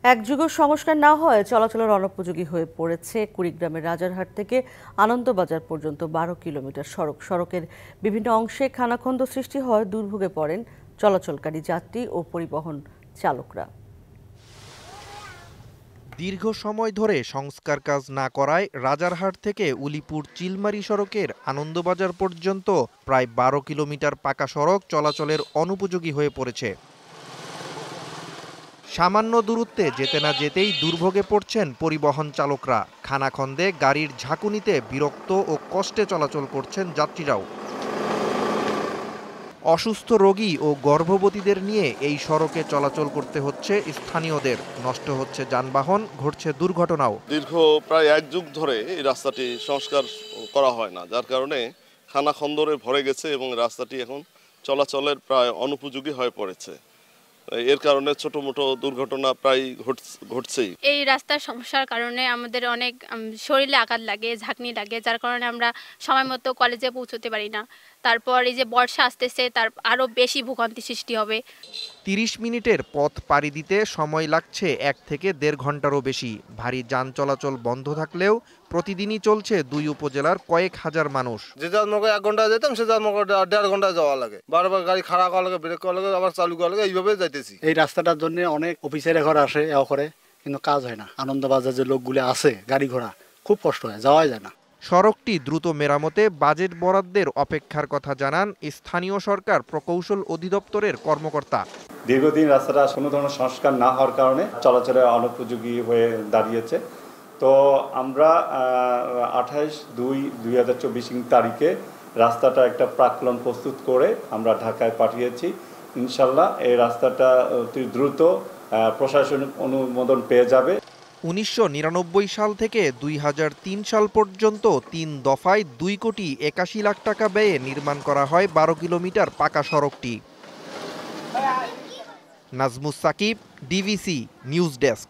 একযুগ সংস্কার না হয় চলাচলের অনুপযোগী হয়ে পড়েছে কুড়িগ্রামের রাজারহাট থেকে আনন্দবাজার পর্যন্ত ১২ কিলোমিটার সড়কের বিভিন্ন অংশে খানাখন্দ সৃষ্টি হয়, দুর্ভোগে পড়েন চলাচলকারী যাত্রী ও পরিবহন চালকরা। দীর্ঘ সময় ধরে সংস্কার কাজ না করায় রাজারহাট থেকে উলিপুর চিলমারি সড়কের আনন্দবাজার পর্যন্ত প্রায় ১২ কিলোমিটার পাকা সড়ক চলাচলের অনুপযোগী হয়ে পড়েছে। সামান্য দূরত্বে যেতে না যেতেই দুর্ভোগে পড়ছেন পরিবহন চালকরা। খানাখন্দে গাড়ির ঝাঁকুনিতে বিরক্ত ও কষ্টে চলাচল করছেন যাত্রীরাও। অসুস্থ রোগী ও গর্ভবতীদের নিয়ে এই সড়কে চলাচল করতে হচ্ছে স্থানীয়দের। নষ্ট হচ্ছে যানবাহন, ঘটছে দুর্ঘটনাও। দীর্ঘ প্রায় ১ যুগ ধরে এই রাস্তাটি সংস্কার করা হয় না, যার কারণে খানাখন্দরে ভরে গেছে এবং রাস্তাটি এখন চলাচলের প্রায় অনুপযোগী হয়ে পড়েছে। এর কারণে ছোট মোটো দুর্ঘটনা প্রায় ঘটছেই। এই রাস্তার সমস্যার কারণে আমাদের অনেক শরীরে আঘাত লাগে, ঝাঁকুনি লাগে, যার কারণে আমরা সময় মতো কলেজে পৌঁছতে পারি না। তারপর এই যে বর্ষা আসতেছে, তার আরো বেশি ভোগান্তি সৃষ্টি হবে। ৩০ মিনিটের পথ পাড়ি দিতে সময় লাগছে ১ থেকে ১.৫ ঘন্টারও বেশি। ভারী যান চলাচল বন্ধ থাকলেও প্রতিদিনই চলছে ২ উপজেলার কয়েক হাজার মানুষ। যে যার মতো ১ ঘন্টা যেতাম, সে যার মতো ১.৫ ঘন্টা যাওয়া লাগে। বারবার গাড়ি খাড়া করা লাগে, ব্রেক করা লাগে, আবার চালু করা লাগে, এইভাবে যাইতেছি। এই রাস্তাটার জন্য অনেক অফিসারে ঘর আসে, করে, কিন্তু কাজ হয় না। আনন্দবাজার যে লোকগুলো আছে, গাড়ি ঘোড়া খুব কষ্ট হয়, যাওয়া যায় না। সড়কটি দ্রুত মেরামতে বাজেট বরাদ্দের অপেক্ষার কথা জানান স্থানীয় সরকার প্রকৌশল অধিদপ্তরের কর্মকর্তা। দীর্ঘদিন রাস্তাটা কোনো ধরনের সংস্কার না হওয়ার কারণে চলাচলের অনুপযোগী হয়ে দাঁড়িয়েছে। তো আমরা ২৮/২/২০২৪ তারিখে রাস্তাটা একটা প্রাক্কলন প্রস্তুত করে আমরা ঢাকায় পাঠিয়েছি। ইনশাল্লাহ এই রাস্তাটা অতি দ্রুত প্রশাসনিক অনুমোদন পেয়ে যাবে। ১৯৯৯ সাল থেকে ২০০৩ সাল পর্যন্ত ৩ দফায় ২ কোটি ৮১ লাখ টাকা ব্যয়ে নির্মাণ করা হয় ১২ কিলোমিটার পাকা সড়কটি। Najmus Sakib, DVC news desk.